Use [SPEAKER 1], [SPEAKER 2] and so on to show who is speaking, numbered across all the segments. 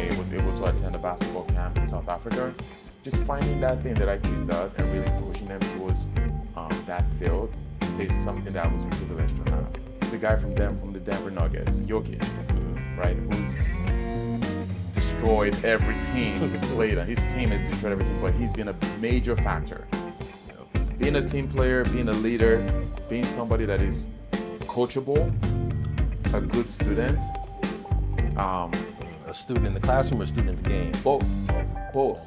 [SPEAKER 1] I was able to attend a basketball camp in South Africa. Just finding that thing that our team does and really pushing them towards that field is something that I was privileged to have. The guy from the Denver Nuggets, Jokic, right, who's destroyed every team he's played on. His team has destroyed everything, but he's been a major factor. Being a team player, being a leader, being somebody that is coachable, a good student.
[SPEAKER 2] A student in the classroom or a student in the game?
[SPEAKER 1] Both.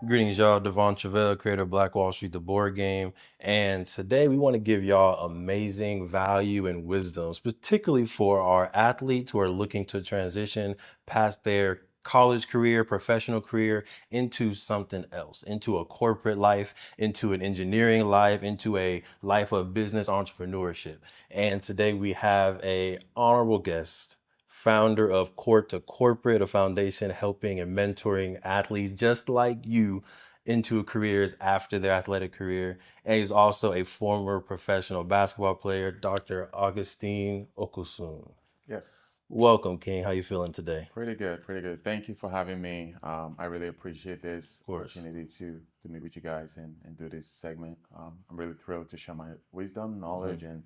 [SPEAKER 2] Greetings, y'all. Devon Travell, creator of Black Wall Street, the board game. And today we want to give y'all amazing value and wisdom, particularly for our athletes who are looking to transition past their college career, professional career, into something else, into a corporate life, into an engineering life, into a life of business entrepreneurship. And today we have a honorable guest, founder of Court to Corporate, a foundation helping and mentoring athletes just like you into careers after their athletic career. And he's also a former professional basketball player, Dr. Augustine Okosun.
[SPEAKER 1] Yes.
[SPEAKER 2] Welcome, King. How you feeling today?
[SPEAKER 1] Pretty good. Thank you for having me. I really appreciate this
[SPEAKER 2] course.
[SPEAKER 1] opportunity to meet with you guys and do this segment. I'm really thrilled to share my wisdom, knowledge, and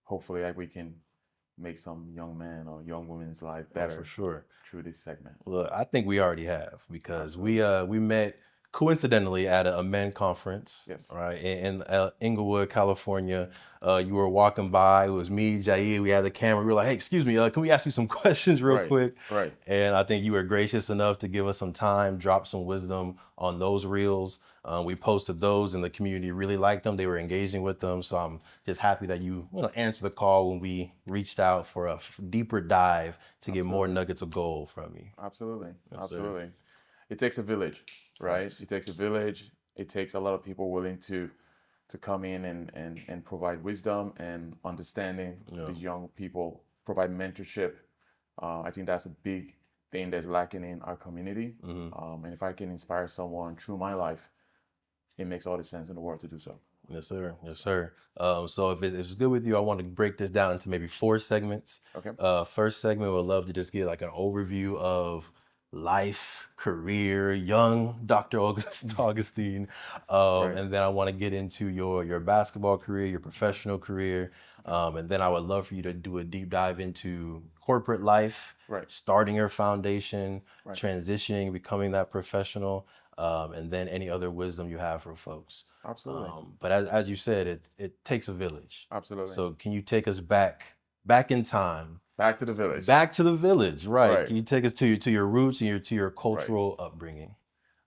[SPEAKER 1] hopefully we can make some young man or young woman's life better
[SPEAKER 2] for sure
[SPEAKER 1] through this segment.
[SPEAKER 2] Well, I think we already have, because we met coincidentally at a men conference,
[SPEAKER 1] Yes.
[SPEAKER 2] Right, in Inglewood, California. You were walking by. It was me, Jair. We had the camera. We were like, "Hey, excuse me, can we ask you some questions real quick?"
[SPEAKER 1] Right.
[SPEAKER 2] And I think you were gracious enough to give us some time, drop some wisdom on those reels. We posted those, and the community really liked them. They were engaging with them. So I'm just happy that you answered the call when we reached out for a deeper dive to get more nuggets of gold from you.
[SPEAKER 1] Absolutely.
[SPEAKER 2] Yes,
[SPEAKER 1] Absolutely. Sir. It takes a village, right? Thanks. It takes a village. It takes a lot of people willing to come in and provide wisdom and understanding to these young people, provide mentorship. I think that's a big thing that's lacking in our community. And if I can inspire someone through my life, it makes all the sense in the world to do so.
[SPEAKER 2] Yes, sir. Yes, sir. So if it's good with you, I want to break this down into maybe 4 segments. Okay. First segment, would love to just get like an overview of life, career, young Dr. Augustine. And then I want to get into your basketball career, your professional career. And then I would love for you to do a deep dive into corporate life, starting your foundation, transitioning, becoming that professional, and then any other wisdom you have for folks.
[SPEAKER 1] Absolutely.
[SPEAKER 2] But as you said, it takes a village.
[SPEAKER 1] Absolutely.
[SPEAKER 2] So can you take us back in time?
[SPEAKER 1] Back to the village.
[SPEAKER 2] Back to the village, right? Can you take us to your roots and to your cultural upbringing?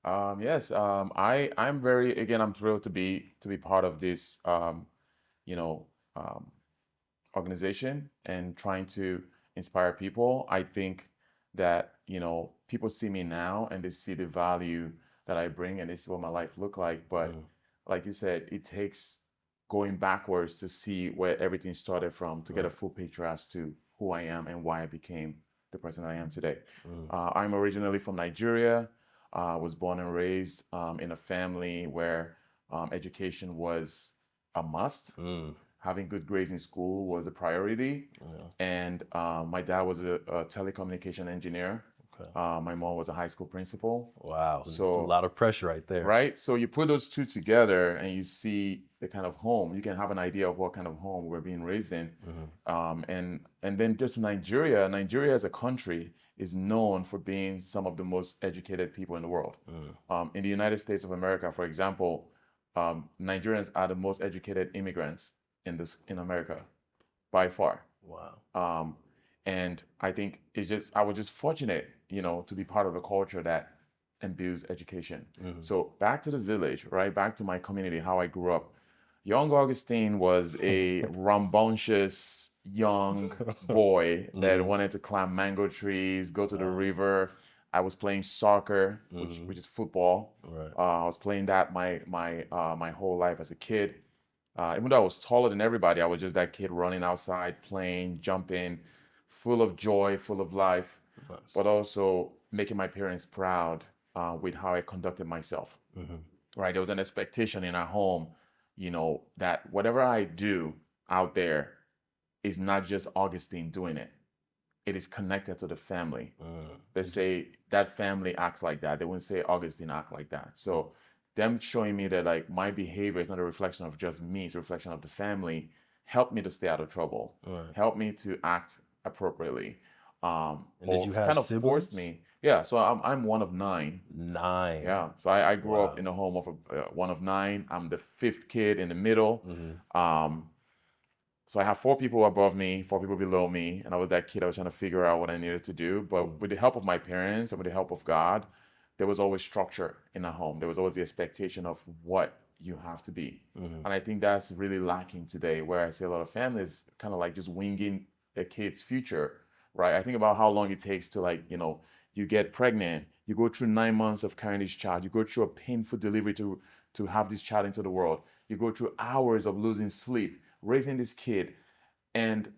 [SPEAKER 1] Yes. I'm I'm thrilled to be part of this organization and trying to inspire people. I think that people see me now and they see the value that I bring and they see what my life look like. But like you said, it takes going backwards to see where everything started from to get a full picture as to who I am and why I became the person I am today. I'm originally from Nigeria. I was born and raised in a family where education was a must. Having good grades in school was a priority. And my dad was a telecommunication engineer. My mom was a high school principal. Wow. So
[SPEAKER 2] a lot of pressure right there.
[SPEAKER 1] Right. So you put those two together and you see the kind of home, you can have an idea of what kind of home we're being raised in. And then just Nigeria as a country is known for being some of the most educated people in the world. In the United States of America, for example, Nigerians are the most educated immigrants in America by far.
[SPEAKER 2] Wow.
[SPEAKER 1] And I think I was just fortunate, to be part of a culture that imbues education. So back to the village, right? Back to my community, how I grew up. Young Augustine was a rambunctious young boy that wanted to climb mango trees, go to the river. I was playing soccer, which is football. I was playing that my whole life as a kid. Even though I was taller than everybody, I was just that kid running outside, playing, jumping, full of joy, full of life, but also making my parents proud with how I conducted myself. Right? There was an expectation in our home, that whatever I do out there is not just Augustine doing it. it is connected to the family. They say that family acts like that. They wouldn't say Augustine act like that. So them showing me that like my behavior is not a reflection of just me, it's a reflection of the family, helped me to stay out of trouble, helped me to act appropriately.
[SPEAKER 2] And did you have
[SPEAKER 1] Kind of
[SPEAKER 2] siblings?
[SPEAKER 1] forced me. Yeah, so I'm one of 9.
[SPEAKER 2] 9.
[SPEAKER 1] Yeah, so I grew
[SPEAKER 2] Wow.
[SPEAKER 1] up in a home of one of 9. I'm the 5th kid in the middle. So I have 4 people above me, 4 people below me, and I was that kid. I was trying to figure out what I needed to do. But with the help of my parents and with the help of God, there was always structure in a home. There was always the expectation of what you have to be. And I think that's really lacking today, where I see a lot of families kind of like just winging a kid's future, right? I think about how long it takes to, like, you get pregnant, you go through 9 months of carrying this child, you go through a painful delivery to have this child into the world, you go through hours of losing sleep, raising this kid, and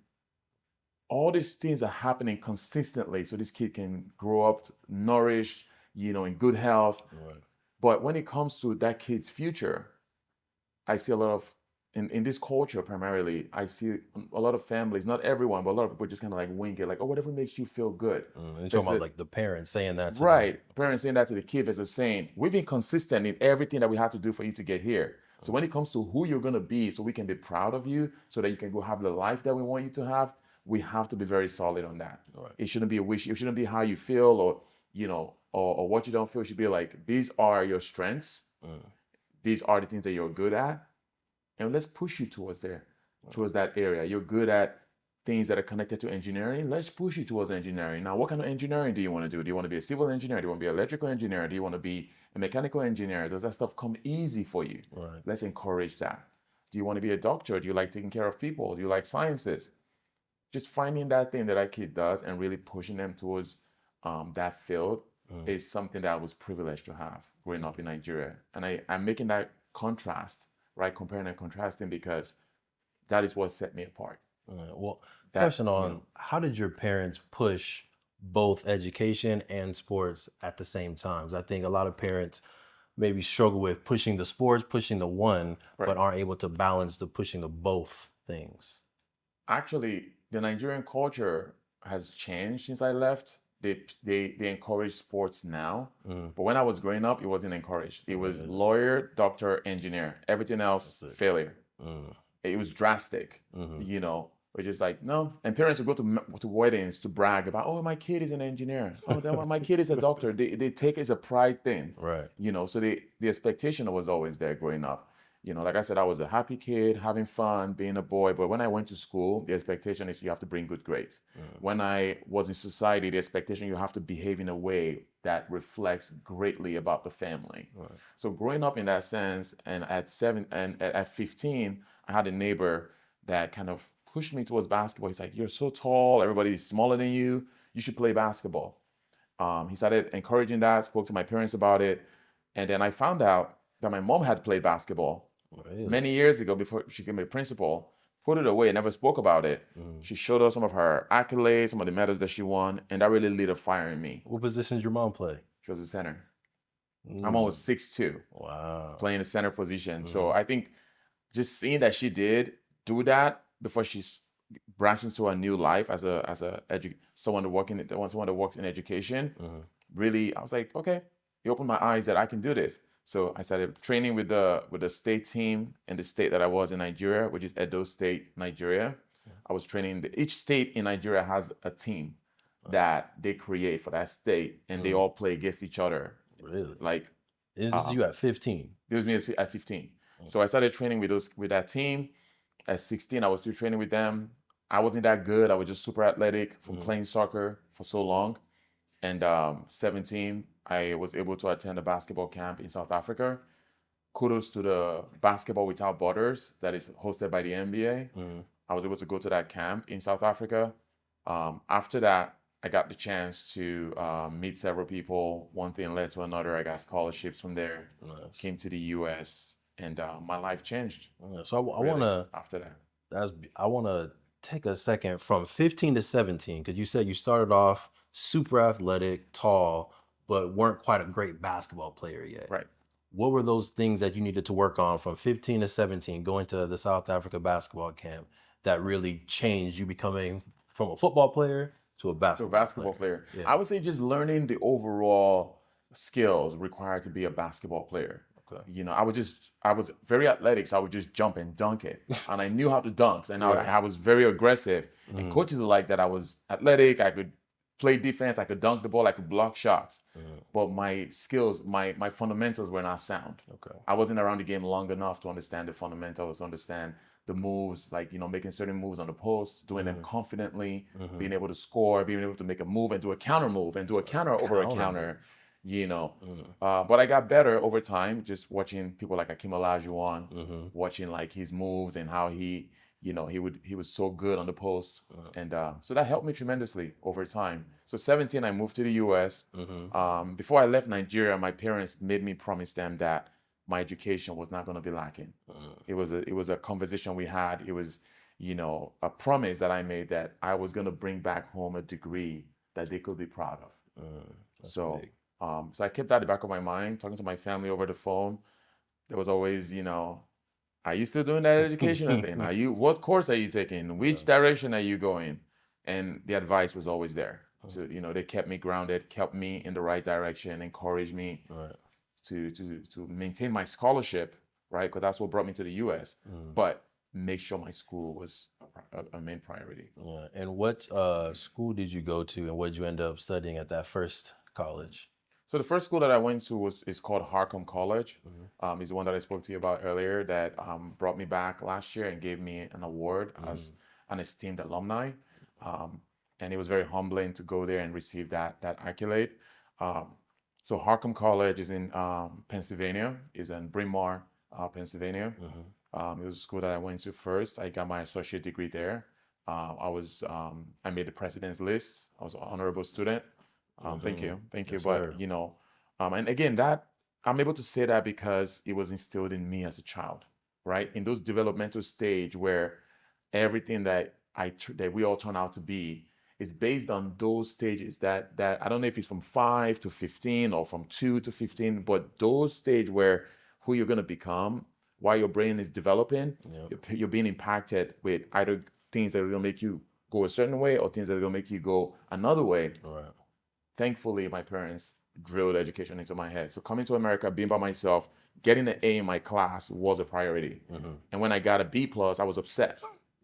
[SPEAKER 1] all these things are happening consistently so this kid can grow up nourished, in good health.
[SPEAKER 2] Right.
[SPEAKER 1] But when it comes to that kid's future, I see a lot of, in this culture primarily, I see a lot of families, not everyone, but a lot of people just kind of like wing it, like, oh, whatever makes you feel good.
[SPEAKER 2] And you're talking about like the parents saying that to them.
[SPEAKER 1] Right. Parents saying that to the kid as a saying, we've been consistent in everything that we have to do for you to get here. So when it comes to who you're going to be, so we can be proud of you, so that you can go have the life that we want you to have, we have to be very solid on that.
[SPEAKER 2] Right.
[SPEAKER 1] It shouldn't be a wish. It shouldn't be how you feel, or, or what you don't feel. It should be like, these are your strengths. These are the things that you're good at. And let's push you towards that area. You're good at things that are connected to engineering. Let's push you towards engineering. Now, what kind of engineering do you want to do? Do you want to be a civil engineer? Do you want to be an electrical engineer? Do you want to be a mechanical engineer? Does that stuff come easy for you?
[SPEAKER 2] Right.
[SPEAKER 1] Let's encourage that. Do you want to be a doctor? Do you like taking care of people? Do you like sciences? Just finding that thing that kid does and really pushing them towards that field is something that I was privileged to have growing up in Nigeria. And I'm making that contrast, right? Comparing and contrasting, because that is what set me apart.
[SPEAKER 2] Well, question on how did your parents push both education and sports at the same time? 'Cause I think a lot of parents maybe struggle with pushing the sports, pushing the one, but aren't able to balance the pushing the both things.
[SPEAKER 1] Actually, the Nigerian culture has changed since I left. They encourage sports now, but when I was growing up, it wasn't encouraged. It was lawyer, doctor, engineer. Everything else, failure. It was drastic, which is like, no. And parents would go to weddings to brag about, oh, my kid is an engineer. Oh, my kid is a doctor. They take it as a pride thing,
[SPEAKER 2] right?
[SPEAKER 1] So the expectation was always there growing up. Like I said, I was a happy kid, having fun, being a boy. But when I went to school, the expectation is you have to bring good grades. When I was in society, the expectation you have to behave in a way that reflects greatly about the family.
[SPEAKER 2] Right.
[SPEAKER 1] So growing up in that sense, and at 15, I had a neighbor that kind of pushed me towards basketball. He's like, you're so tall, everybody's smaller than you should play basketball. He started encouraging that, spoke to my parents about it. And then I found out that my mom had played basketball. Really? Many years ago, before she became a principal, put it away, never spoke about it. She showed us some of her accolades, some of the medals that she won, and that really lit a fire in me.
[SPEAKER 2] What position did your mom play?
[SPEAKER 1] She was a center. My mom was 6'2".
[SPEAKER 2] Wow.
[SPEAKER 1] Playing a center position. So I think just seeing that she did do that before she branched into a new life as someone that works in education, really, I was like, okay, it opened my eyes that I can do this. So I started training with the state team in the state that I was in Nigeria, which is Edo State, Nigeria. I was training. Each state in Nigeria has a team that they create for that state, and they all play against each other.
[SPEAKER 2] Really?
[SPEAKER 1] Like,
[SPEAKER 2] this is you at 15?
[SPEAKER 1] It was me at 15. So I started training with that team. At 16, I was still training with them. I wasn't that good. I was just super athletic from playing soccer for so long. And 17, I was able to attend a basketball camp in South Africa. Kudos to the Basketball Without Borders that is hosted by the NBA. I was able to go to that camp in South Africa. After that, I got the chance to meet several people. One thing led to another. I got scholarships from there. Nice. Came to the U.S. and my life changed.
[SPEAKER 2] So I want to
[SPEAKER 1] after that.
[SPEAKER 2] I want to take a second from 15 to 17, because you said you started off super athletic, tall, but weren't quite a great basketball player yet.
[SPEAKER 1] Right.
[SPEAKER 2] What were those things that you needed to work on from 15 to 17, going to the South Africa basketball camp, that really changed you becoming from a football player to a
[SPEAKER 1] to a
[SPEAKER 2] basketball
[SPEAKER 1] basketball
[SPEAKER 2] player.
[SPEAKER 1] player.
[SPEAKER 2] Yeah.
[SPEAKER 1] I would say just learning the overall skills required to be a basketball player.
[SPEAKER 2] Okay.
[SPEAKER 1] You know, I was very athletic, so I would just jump and dunk it. And I knew how to dunk, and
[SPEAKER 2] Right.
[SPEAKER 1] I was very aggressive. And coaches liked that I was athletic, I could play defense, I could dunk the ball, I could block shots. But my skills, my fundamentals were not sound.
[SPEAKER 2] Okay.
[SPEAKER 1] I wasn't around the game long enough to understand the fundamentals, to understand the moves, like, you know, making certain moves on the post, doing them confidently, being able to score, being able to make a move and do a counter move and do a counter over a counter, you know. But I got better over time, just watching people like Akeem Olajuwon, watching like his moves and how he, you know, he was so good on the post. And so that helped me tremendously over time. So 17, I moved to the US. Before I left Nigeria, my parents made me promise them that my education was not going to be lacking. It was a conversation we had. It was, you know, a promise that I made that I was going to bring back home a degree that they could be proud of. So so I kept that at the back of my mind, talking to my family over the phone. There was always, you know, are you still doing that educational thing? What course are you taking? Which direction are you going? And the advice was always there. So, you know, they kept me grounded, kept me in the right direction, encouraged me to maintain my scholarship, right? Because that's what brought me to the US. But make sure my school was a main priority.
[SPEAKER 2] Yeah. And what school did you go to, and what did you end up studying at that first college?
[SPEAKER 1] So the first school that I went to is called Harcum College. Is the one that I spoke to you about earlier that brought me back last year and gave me an award as an esteemed alumni. And it was very humbling to go there and receive that accolade. So Harcum College is in Pennsylvania, is in Bryn Mawr, Pennsylvania. It was a school that I went to first. I got my associate degree there. I made the president's list. I was an honorable student. Thank you.
[SPEAKER 2] Yes,
[SPEAKER 1] But
[SPEAKER 2] sir.
[SPEAKER 1] you know, and again, that I'm able to say that because it was instilled in me as a child, right? In those developmental stage where everything that that we all turn out to be is based on those stages that I don't know if it's from 5 to 15 or from 2 to 15, but those stage where who you're going to become while your brain is developing, you're being impacted with either things that are going to make you go a certain way or things that are going to make you go another way.
[SPEAKER 2] Right.
[SPEAKER 1] Thankfully, my parents drilled education into my head. So coming to America, being by myself, getting an A in my class was a priority. And when I got a B plus, I was upset.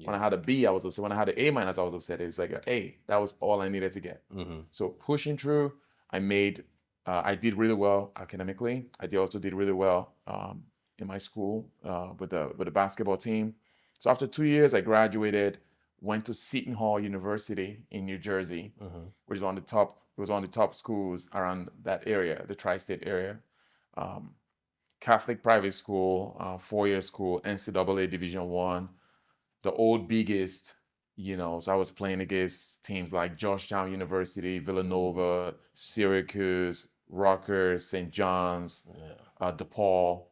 [SPEAKER 1] When I had a B, I was upset. When I had an A minus, I was upset. It was like an A. That was all I needed to get. So pushing through, I did really well academically. Also did really well in my school with the basketball team. So after 2 years, I graduated, went to Seton Hall University in New Jersey, which is one of the top schools around that area, the tri-state area. Catholic private school, 4-year school, NCAA Division I, the old biggest, you know. So I was playing against teams like Georgetown University, Villanova, Syracuse, Rutgers, St. John's, DePaul.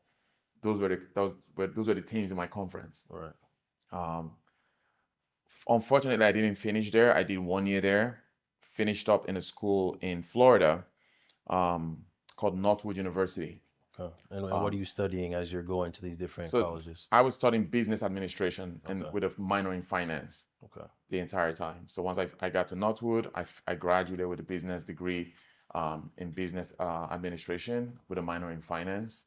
[SPEAKER 1] Those were the teams in my conference.
[SPEAKER 2] Right.
[SPEAKER 1] Unfortunately, I didn't finish there. I did 1 year there. Finished up in a school in Florida called Northwood University.
[SPEAKER 2] Okay. And what are you studying as you're going to these different colleges?
[SPEAKER 1] I was studying business administration and with a minor in finance the entire time. So once I got to Northwood, I graduated with a business degree in business administration with a minor in finance.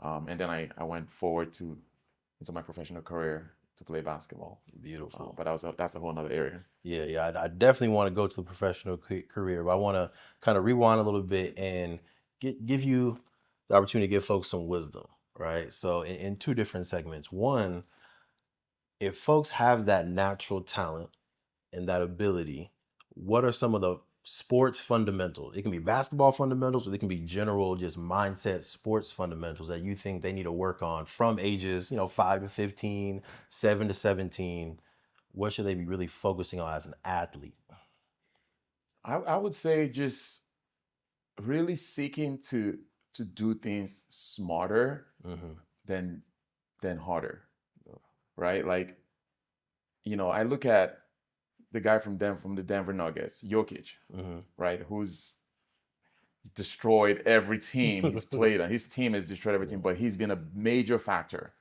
[SPEAKER 1] And then I went forward into my professional career to play basketball.
[SPEAKER 2] Beautiful.
[SPEAKER 1] But that's a whole other area.
[SPEAKER 2] Yeah. I definitely want to go to the professional career, but I want to kind of rewind a little bit and give you the opportunity to give folks some wisdom, right? So in two different segments. One, if folks have that natural talent and that ability, what are some of the sports fundamentals? It can be basketball fundamentals, or they can be general, just mindset sports fundamentals that you think they need to work on from ages, 5 to 15, 7 to 17. What should they be really focusing on as an athlete?
[SPEAKER 1] I would say just really seeking to do things smarter than harder, right? Like, I look at the guy from the Denver Nuggets, Jokic, right? Who's destroyed every team he's played on. His team has destroyed every team, but he's been a major factor.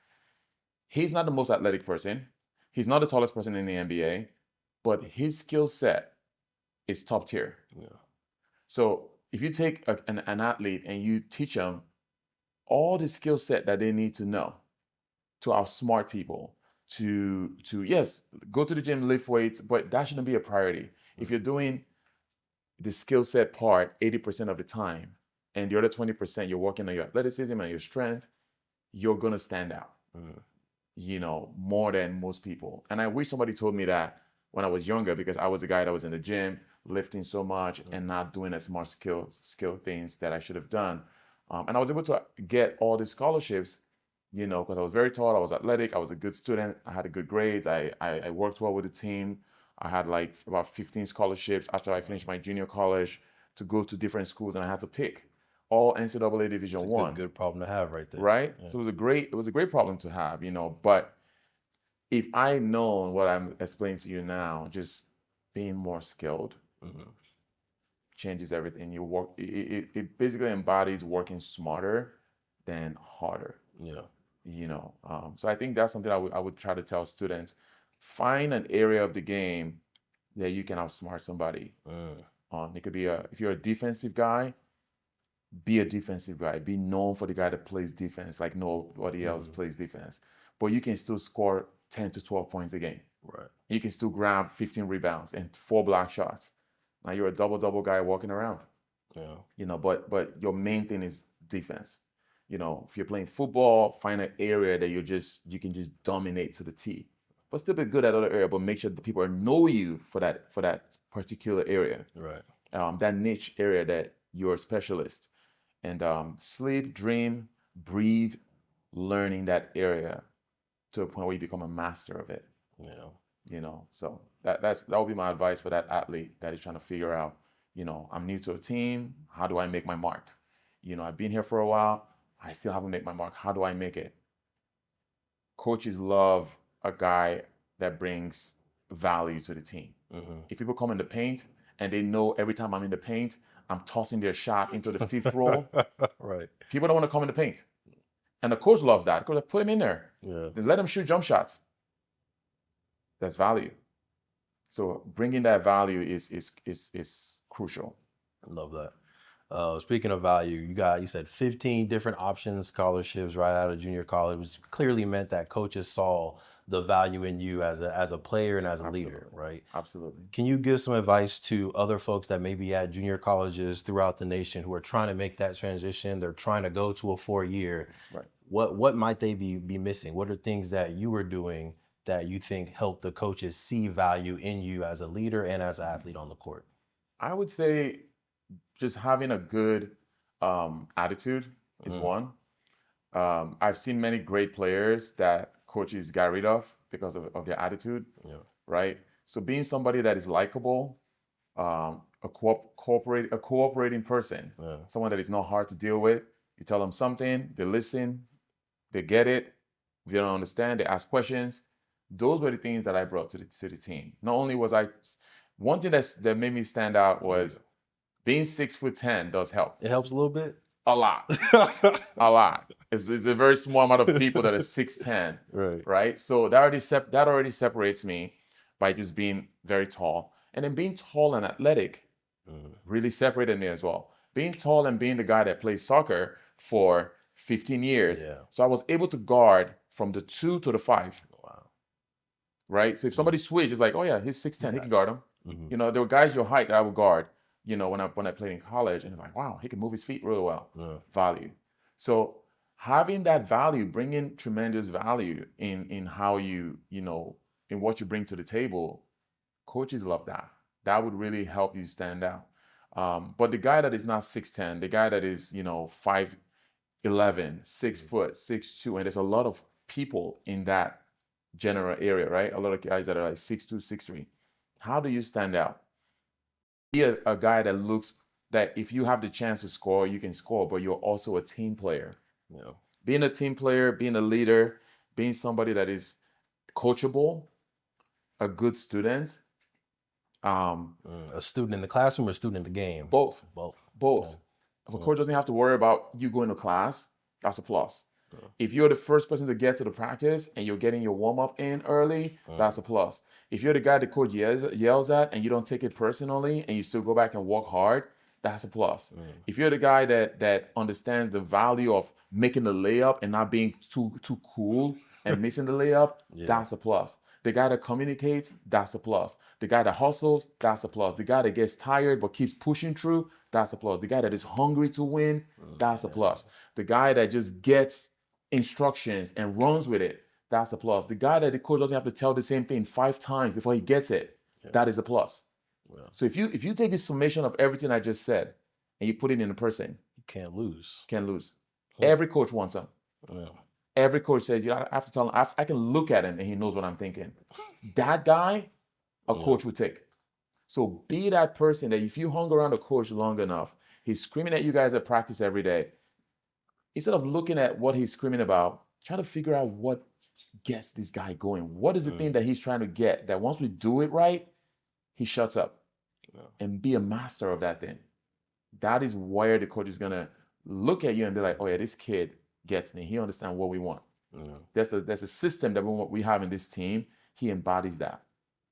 [SPEAKER 1] He's not the most athletic person. He's not the tallest person in the NBA, but his skill set is top tier.
[SPEAKER 2] Yeah.
[SPEAKER 1] So if you take an athlete and you teach them all the skill set that they need to know to outsmart people, to yes, go to the gym, lift weights, but that shouldn't be a priority. If you're doing the skill set part 80% of the time, and the other 20% you're working on your athleticism and your strength, you're gonna stand out, more than most people. And I wish somebody told me that when I was younger, because I was a guy that was in the gym lifting so much and not doing as much skill things that I should have done. And I was able to get all the scholarships, because I was very tall, I was athletic, I was a good student, I had good grades, I worked well with the team. I had like about 15 scholarships after I finished my junior college to go to different schools, and I had to pick all NCAA Division
[SPEAKER 2] It's a
[SPEAKER 1] I.
[SPEAKER 2] good problem to have right there.
[SPEAKER 1] Right?
[SPEAKER 2] Yeah.
[SPEAKER 1] So it was a great problem to have, but if I know what I'm explaining to you now, just being more skilled changes everything. You work, it basically embodies working smarter than harder.
[SPEAKER 2] Yeah.
[SPEAKER 1] So I think that's something I would try to tell students. Find an area of the game that you can outsmart somebody. It could be if you're a defensive guy, be a defensive guy. Be known for the guy that plays defense like nobody else plays defense. But you can still score 10 to 12 points a game.
[SPEAKER 2] Right.
[SPEAKER 1] You can still grab 15 rebounds and 4 block shots. Now you're a double guy walking around.
[SPEAKER 2] Yeah.
[SPEAKER 1] But your main thing is defense. If you're playing football, find an area that you can just dominate to the T. But still be good at other area, but make sure the people know you for that particular area.
[SPEAKER 2] Right.
[SPEAKER 1] That niche area that you're a specialist. And sleep, dream, breathe, learning that area to a point where you become a master of it. So that would be my advice for that athlete that is trying to figure out, I'm new to a team. How do I make my mark? I've been here for a while. I still haven't made my mark. How do I make it? Coaches love a guy that brings value to the team. If people come in the paint and they know every time I'm in the paint, I'm tossing their shot into the 5th row.
[SPEAKER 2] Right.
[SPEAKER 1] People don't want to come in the paint. And the coach loves that. Coach, put him in there.
[SPEAKER 2] Yeah.
[SPEAKER 1] Then let him shoot jump shots. That's value. So bringing that value is crucial.
[SPEAKER 2] I love that. Speaking of value, you said 15 different options, scholarships right out of junior college, which clearly meant that coaches saw the value in you as a player and as a leader, right?
[SPEAKER 1] Absolutely.
[SPEAKER 2] Can you give some advice to other folks that may be at junior colleges throughout the nation who are trying to make that transition? They're trying to go to a 4-year.
[SPEAKER 1] Right.
[SPEAKER 2] What might they be missing? What are things that you were doing that you think helped the coaches see value in you as a leader and as an athlete on the court?
[SPEAKER 1] I would say just having a good attitude is one. I've seen many great players that coaches got rid of because of their attitude, right? So being somebody that is likable, a cooperating person, someone that is not hard to deal with. You tell them something, they listen, they get it. If they don't understand, they ask questions. Those were the things that I brought to the team. Not only was one thing that made me stand out was being 6'10" does help.
[SPEAKER 2] It helps a little bit?
[SPEAKER 1] A lot. A lot. It's a very small amount of people that are 6'10". Right? So that already separates me by just being very tall. And then being tall and athletic really separated me as well. Being tall and being the guy that plays soccer for 15 years.
[SPEAKER 2] Yeah.
[SPEAKER 1] So I was able to guard from the 2 to the 5.
[SPEAKER 2] Wow.
[SPEAKER 1] Right? So if somebody switched, it's like, oh yeah, he's 6'10", he can guard him. There were guys your height that I would guard, when I played in college, and it's like, wow, he can move his feet really well. Value. So having that value, bringing tremendous value in how in what you bring to the table, coaches love that. That would really help you stand out. But the guy that is not 6'10", the guy that is, 5'11", 6 foot, 6'2", and there's a lot of people in that general area, right? A lot of guys that are like 6'2", 6'3". How do you stand out? Be a guy that looks that if you have the chance to score, you can score, but you're also a team player. Being a team player, being a leader, being somebody that is coachable, a good student.
[SPEAKER 2] A student in the classroom or a student in the game?
[SPEAKER 1] Both.
[SPEAKER 2] Both.
[SPEAKER 1] Okay. If a coach doesn't have to worry about you going to class, that's a plus. If you're the first person to get to the practice and you're getting your warm-up in early, that's a plus. If you're the guy the coach yells at and you don't take it personally and you still go back and work hard, that's a plus. If you're the guy that understands the value of making the layup and not being too cool and missing the layup, that's a plus. The guy that communicates, that's a plus. The guy that hustles, that's a plus. The guy that gets tired but keeps pushing through, that's a plus. The guy that is hungry to win, that's a plus. The guy that just gets instructions and runs with it, that's a plus. The guy that the coach doesn't have to tell the same thing 5 times before he gets it, that is a plus. So if you take this summation of everything I just said and you put it in a person,
[SPEAKER 2] you can't lose.
[SPEAKER 1] Can't lose. Every coach wants him. Every coach says, I have to tell him, I can look at him and he knows what I'm thinking. That guy, a coach would take. So be that person that if you hung around a coach long enough, he's screaming at you guys at practice every day. Instead of looking at what he's screaming about, try to figure out what gets this guy going. What is the thing that he's trying to get that once we do it right, he shuts up and be a master of that thing. That is where the coach is going to look at you and be like, oh yeah, this kid gets me. He understands what we want. There's a system that we have in this team. He embodies that.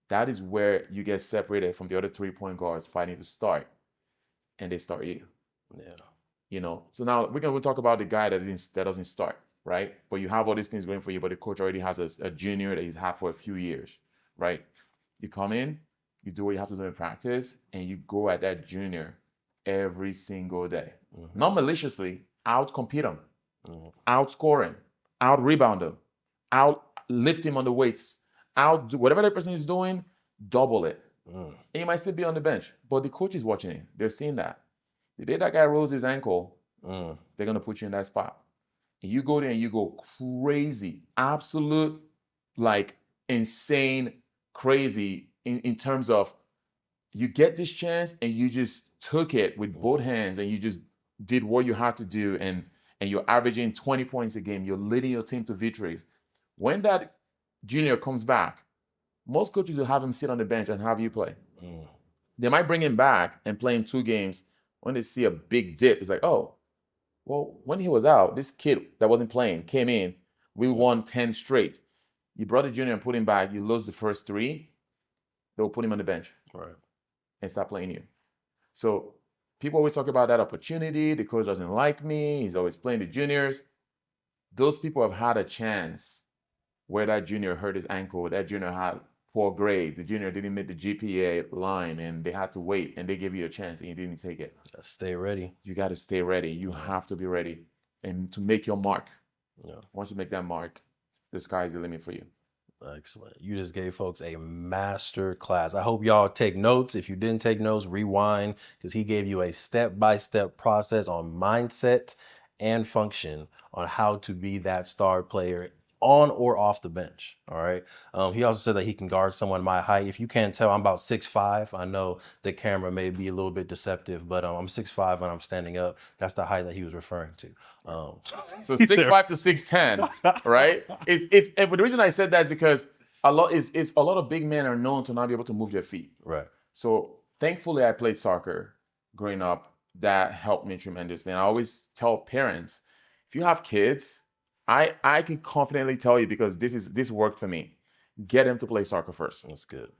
[SPEAKER 1] That is where you get separated from the other 3-point guards fighting to start, and they start you. So now we'll talk about the guy that doesn't start, right? But you have all these things going for you, but the coach already has a junior that he's had for a few years, right? You come in, you do what you have to do in practice, and you go at that junior every single day. Not maliciously, out-compete him, outscore him, out-rebound him, out-lift him on the weights, do whatever that person is doing, double it. And you might still be on the bench, but the coach is watching it. They're seeing that. The day that guy rolls his ankle, they're going to put you in that spot. And you go there and you go crazy, absolute, like insane crazy in terms of you get this chance and you just took it with both hands and you just did what you had to do and you're averaging 20 points a game. You're leading your team to victories. When that junior comes back, most coaches will have him sit on the bench and have you play. They might bring him back and play him 2 games. When they see a big dip, it's like, oh, well, when he was out, this kid that wasn't playing came in. We won 10 straight. You brought the junior and put him back. You lose the first 3. They'll put him on the bench and start playing you. So people always talk about that opportunity. The coach doesn't like me. He's always playing the juniors. Those people have had a chance where that junior hurt his ankle. That junior had poor grades. The junior didn't make the GPA line and they had to wait and they gave you a chance and you didn't take it.
[SPEAKER 2] Stay ready.
[SPEAKER 1] You got to stay ready. You have to be ready and to make your mark. Once you make that mark, the sky's the limit for you.
[SPEAKER 2] Excellent. You just gave folks a master class. I hope y'all take notes. If you didn't take notes, rewind, because he gave you a step-by-step process on mindset and function on how to be that star player on or off the bench. All right. He also said that he can guard someone my height. If you can't tell, I'm about 6'5". I know the camera may be a little bit deceptive, but I'm 6'5" when I'm standing up. That's the height that he was referring to.
[SPEAKER 1] So 6'5" to 6'10", right? But the reason I said that is because a lot of big men are known to not be able to move their feet.
[SPEAKER 2] Right.
[SPEAKER 1] So thankfully I played soccer growing up. That helped me tremendously. And I always tell parents, if you have kids, I can confidently tell you, because this worked for me. Get them to play soccer first.
[SPEAKER 2] That's good.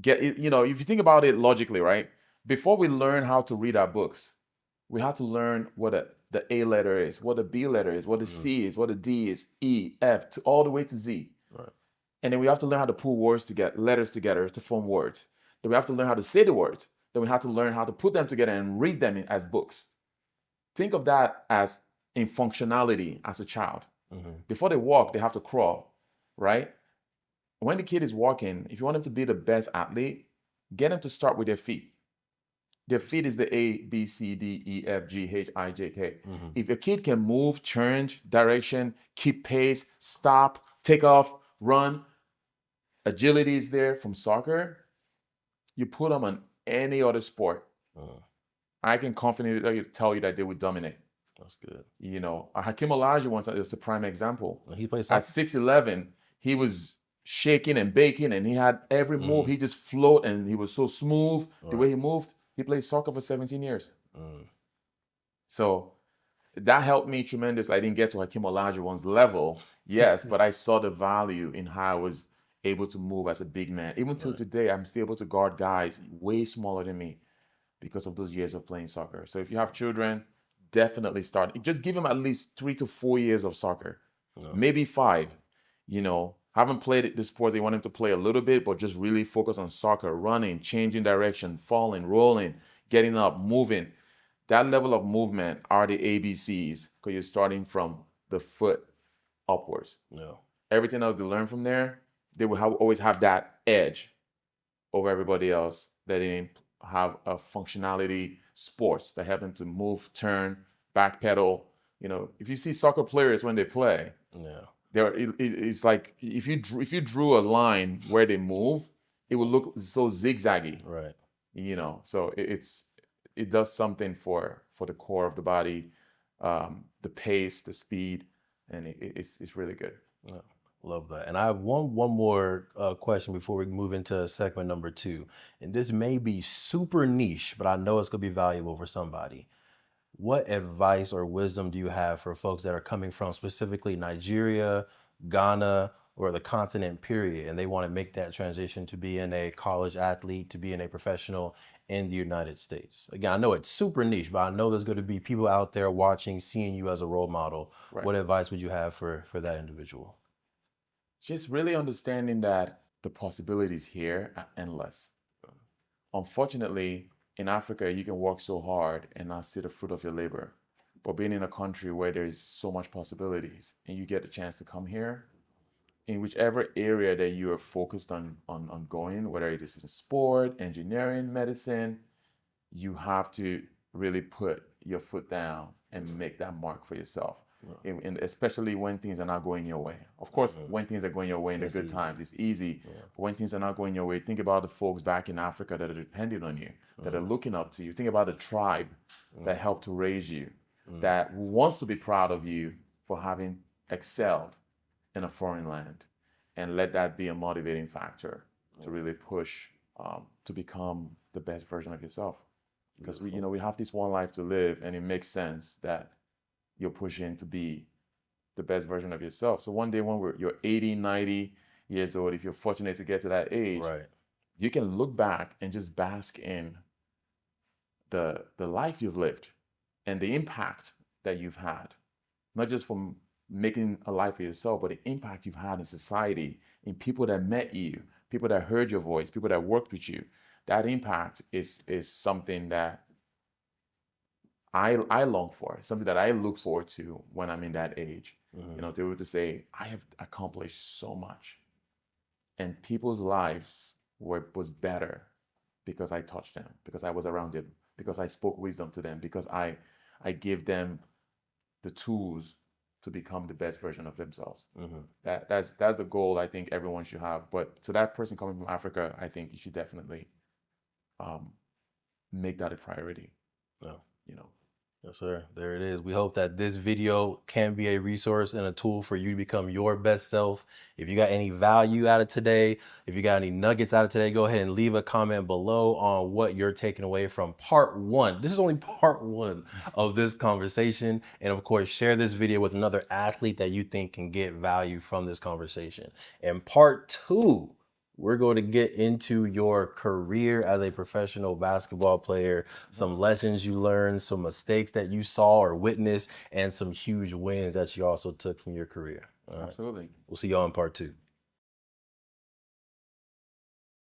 [SPEAKER 1] If you think about it logically, right? Before we learn how to read our books, we have to learn what the A letter is, what the B letter is, what the C is, what the D is, E, F, all the way to Z.
[SPEAKER 2] Right.
[SPEAKER 1] And then we have to learn how to pull letters together to form words. Then we have to learn how to say the words. Then we have to learn how to put them together and read them as books. Think of that as in functionality as a child. Before they walk, they have to crawl, right? When the kid is walking, if you want them to be the best athlete, get them to start with their feet. Their feet is the A, B, C, D, E, F, G, H, I, J, K. If a kid can move, change direction, keep pace, stop, take off, run, agility is there from soccer, you put them on any other sport. I can confidently tell you that they would dominate.
[SPEAKER 2] That's good.
[SPEAKER 1] Hakeem Olajuwon is a prime example.
[SPEAKER 2] He plays
[SPEAKER 1] at 6'11", he was shaking and baking, and he had every move. He just float, and he was so smooth. The way he moved, he played soccer for 17 years. So that helped me tremendous. I didn't get to Hakeem Olajuwon's level, yes, but I saw the value in how I was able to move as a big man. Even till today, I'm still able to guard guys way smaller than me because of those years of playing soccer. So if you have children, definitely start. Just give them at least 3 to 4 years of soccer, maybe 5. You know, haven't played the sports they wanted to play a little bit, but just really focus on soccer, running, changing direction, falling, rolling, getting up, moving. That level of movement are the ABCs because you're starting from the foot upwards. Everything else they learn from there, they will always have that edge over everybody else that they didn't have a functionality sports that help them to move, turn, backpedal. You know, if you see soccer players when they play, it's like if you drew a line where they move, it would look so zigzaggy.
[SPEAKER 2] Right.
[SPEAKER 1] You know, so it does something for the core of the body, the pace, the speed, and it's really good.
[SPEAKER 2] Yeah, love that. And I have one more question before we move into segment number 2. And this may be super niche, but I know it's going to be valuable for somebody. What advice or wisdom do you have for folks that are coming from specifically Nigeria, Ghana, or the continent period, and they want to make that transition to being a college athlete, to being a professional in the United States? Again, I know it's super niche, but I know there's going to be people out there watching, seeing you as a role model. Right. What advice would you have for that individual?
[SPEAKER 1] Just really understanding that the possibilities here are endless. Unfortunately, in Africa, you can work so hard and not see the fruit of your labor. But being in a country where there's so much possibilities and you get the chance to come here, in whichever area that you are focused on going, whether it is in sport, engineering, medicine, you have to really put your foot down and make that mark for yourself. And especially when things are not going your way. Of course, when things are going your way in the good times, it's easy. But when things are not going your way, think about the folks back in Africa that are dependent on you, that are looking up to you. Think about the tribe that helped to raise you, that wants to be proud of you for having excelled in a foreign land, and let that be a motivating factor to really push to become the best version of yourself. Because we have this one life to live, and it makes sense that you're pushing to be the best version of yourself. So one day when you're 80, 90 years old, if you're fortunate to get to that age, you can look back and just bask in the life you've lived and the impact that you've had, not just from making a life for yourself, but the impact you've had in society, in people that met you, people that heard your voice, people that worked with you. That impact is something that I long for, something that I look forward to when I'm in that age. To be able to say, I have accomplished so much, and people's lives was better because I touched them, because I was around them, because I spoke wisdom to them, because I gave them the tools to become the best version of themselves. That's the goal I think everyone should have. But to that person coming from Africa, I think you should definitely make that a priority.
[SPEAKER 2] Yes, sir. There it is. We hope that this video can be a resource and a tool for you to become your best self. If you got any value out of today, if you got any nuggets out of today, go ahead and leave a comment below on what you're taking away from part 1. This is only part 1 of this conversation. And of course, share this video with another athlete that you think can get value from this conversation. And part 2, we're going to get into your career as a professional basketball player, some lessons you learned, some mistakes that you saw or witnessed, and some huge wins that you also took from your career.
[SPEAKER 1] Absolutely.
[SPEAKER 2] We'll see y'all in part 2.